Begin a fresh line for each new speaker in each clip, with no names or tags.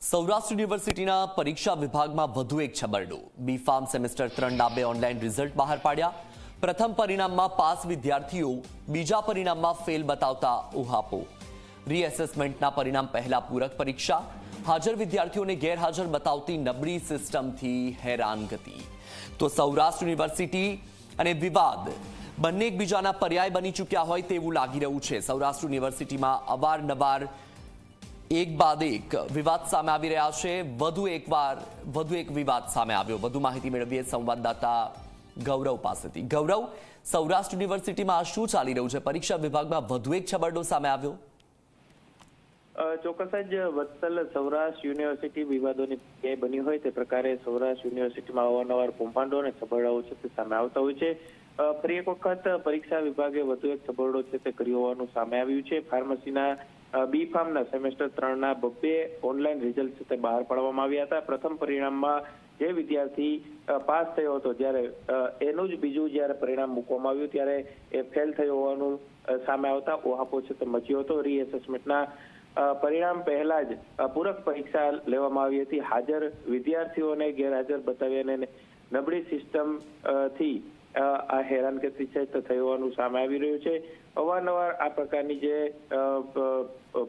સૌરાષ્ટ્ર યુનિવર્સિટીના પરીક્ષા વિભાગમાં વધુ એક છબરડું. બી.ફાર્મ સેમેસ્ટર 3ના 2 ઓનલાઈન રિઝલ્ટ બહાર પાડ્યા. પ્રથમ પરિણામમાં પાસ વિદ્યાર્થીઓ બીજા પરિણામમાં ફેલ બતાવતા ઉહાપો. રીએસેસમેન્ટના પરિણામ પહેલા પૂરક પરીક્ષા. હાજર વિદ્યાર્થીઓને ગેરહાજર બતાવતી નબળી સિસ્ટમથી હેરાનગતિ. તો સૌરાષ્ટ્ર યુનિવર્સિટી અને વિવાદ બંને એકબીજાના પર્યાય બની ચૂક્યા હોય તેવું લાગી રહ્યું છે. સૌરાષ્ટ્ર યુનિવર્સિટીમાં અવારનવાર એક બાદ એક વિવાદ સામે આવી રહ્યા છે. વધુ એક વિવાદ સામે આવ્યો. વધુ માહિતી મેળવીએ સંવાદદાતા ગૌરવ પાસેથી. ગૌરવ, સૌરાષ્ટ્ર યુનિવર્સિટીમાં શું ચાલી રહ્યું છે? પરીક્ષા વિભાગમાં વધુ એક છબરડો સામે આવ્યો.
ચોક્કસ જ વત્સલ, સૌરાષ્ટ્ર યુનિવર્સિટી વિવાદોની ક્યાંય બની હોય તે પ્રકારે સૌરાષ્ટ્ર યુનિવર્સિટીમાં અવારનવાર કૌભાંડો અને છબરડાઓ છે તે સામે આવતા હોય છે. ફરી એક વખત પરીક્ષા વિભાગે વધુ એક છબરડો છે તે કર્યો હોવાનું સામે આવ્યું છે. ફાર્મસીના બી.ફાર્મના સેમેસ્ટર 3ના 2 ઓનલાઈન રિઝલ્ટ તે બહાર પાડવામાં આવ્યા હતા. પ્રથમ પરિણામમાં જે વિદ્યાર્થી પાસ થયો હતો, જ્યારે એનું જ બીજું જ્યારે પરિણામ મૂકવામાં આવ્યું ત્યારે એ ફેલ થયો હોવાનું સામે આવતા ઓહાપો છે તે મચ્યો હતો. રીએસેસમેન્ટના પરિણામ પહેલા જ પૂરક પરીક્ષા લેવામાં આવી હતી. હાજર વિદ્યાર્થીઓને ગેરહાજર બતાવી અને નબળી સિસ્ટમ થી આ હેરાનગતિ છે તે થઈ હોવાનું સામે આવી રહ્યું છે. અવારનવાર આ પ્રકારની જે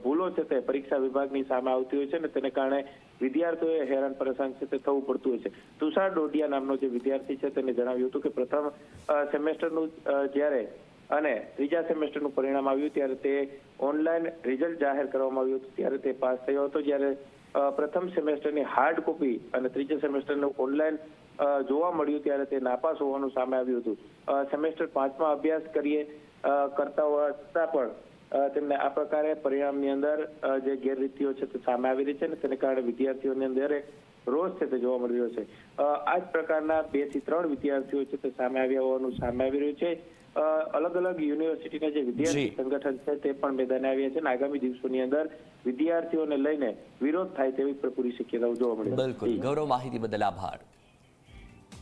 ભૂલો છે તે પરીક્ષા વિભાગની સામે આવતી હોય છે ને તેને કારણે વિદ્યાર્થીઓએ હેરાન પરેશાન છે તે થવું પડતું હોય છે. તુષાર ડોડિયા નામનો જે વિદ્યાર્થી છે તેને જણાવ્યું હતું કે પ્રથમ સેમેસ્ટરનું જ્યારે અને ત્રીજા સેમેસ્ટરનું પરિણામ આવ્યું ત્યારે તે ઓનલાઈન રિઝલ્ટ જાહેર કરવામાં આવ્યું હતું ત્યારે તે પાસ થયો હતો. જ્યારે પ્રથમ સેમેસ્ટરની હાર્ડ કોપી અને ત્રીજા સેમેસ્ટરનું ઓનલાઈન જોવા મળ્યું ત્યારે તે નાપાસ હોવાનું સામે આવ્યું હતું. સેમેસ્ટર 5માં અભ્યાસ કરતા હોવા છતાં પણ તેમને આ પ્રકારે પરિણામની અંદર જે ગેરરીતિઓ છે તે સામે આવી રહી છે અને તેને કારણે વિદ્યાર્થીઓની અંદર એક રોષ છે તે જોવા મળી રહ્યો છે. આ જ પ્રકારના 2 થી 3 વિદ્યાર્થીઓ છે તે સામે આવ્યા હોવાનું સામે આવી રહ્યું છે. અલગ અલગ યુનિવર્સિટીના જે વિદ્યાર્થી સંગઠન છે તે પણ મેદાને આવ્યા છે અને આગામી દિવસોની અંદર વિદ્યાર્થીઓને લઈને વિરોધ થાય તેવી પૂરી શક્યતાઓ જોવા મળી.
બિલકુલ ગૌરવ, માહિતી બદલ આભાર.